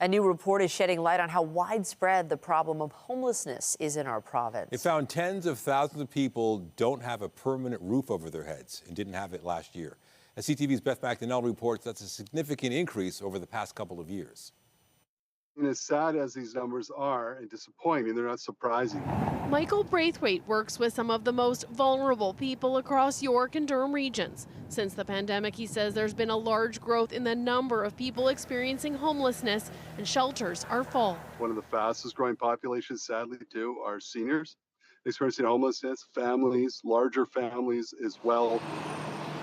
A new report is shedding light on how widespread the problem of homelessness is in our province. It found tens of thousands of people don't have a permanent roof over their heads and didn't have it last year. As CTV's Beth McDonnell reports, that's a significant increase over the past couple of years. And as sad as these numbers are and disappointing, they're not surprising. Michael Braithwaite works with some of the most vulnerable people across York and Durham regions. Since the pandemic, he says there's been a large growth in the number of people experiencing homelessness, and shelters are full. One of the fastest growing populations, sadly, too, are seniors experiencing homelessness, families, larger families as well.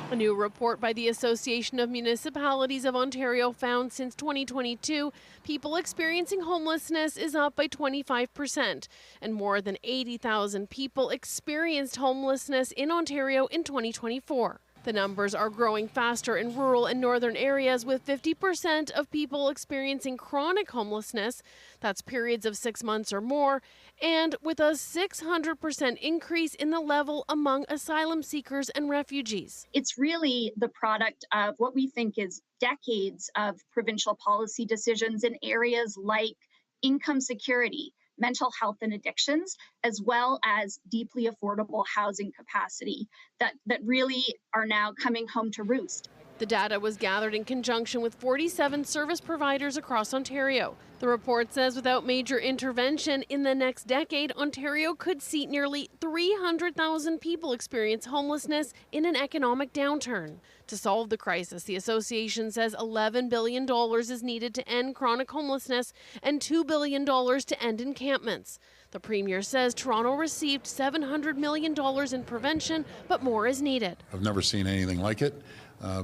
A new report by the Association of Municipalities of Ontario found since 2022, people experiencing homelessness is up by 25%, and more than 80,000 people experienced homelessness in Ontario in 2024. The numbers are growing faster in rural and northern areas, with 50% of people experiencing chronic homelessness, that's periods of 6 months or more, and with a 600% increase in the level among asylum seekers and refugees. It's really the product of what we think is decades of provincial policy decisions in areas like income security, mental health and addictions, as well as deeply affordable housing capacity that really are now coming home to roost. The data was gathered in conjunction with 47 service providers across Ontario. The report says without major intervention in the next decade, Ontario could see nearly 300,000 people experience homelessness in an economic downturn. To solve the crisis, the association says $11 billion is needed to end chronic homelessness and $2 billion to end encampments. The Premier says Toronto received $700 million in prevention, but more is needed. I've never seen anything like it.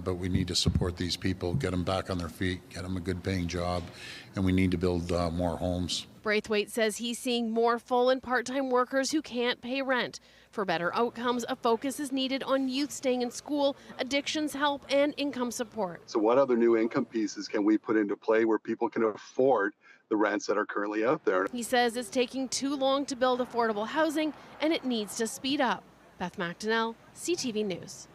But we need to support these people, get them back on their feet, get them a good paying job, and we need to build more homes. Braithwaite says he's seeing more full and part-time workers who can't pay rent. For better outcomes, a focus is needed on youth staying in school, addictions help, and income support. So what other new income pieces can we put into play where people can afford the rents that are currently out there? He says it's taking too long to build affordable housing, and it needs to speed up. Beth McDonnell, CTV News.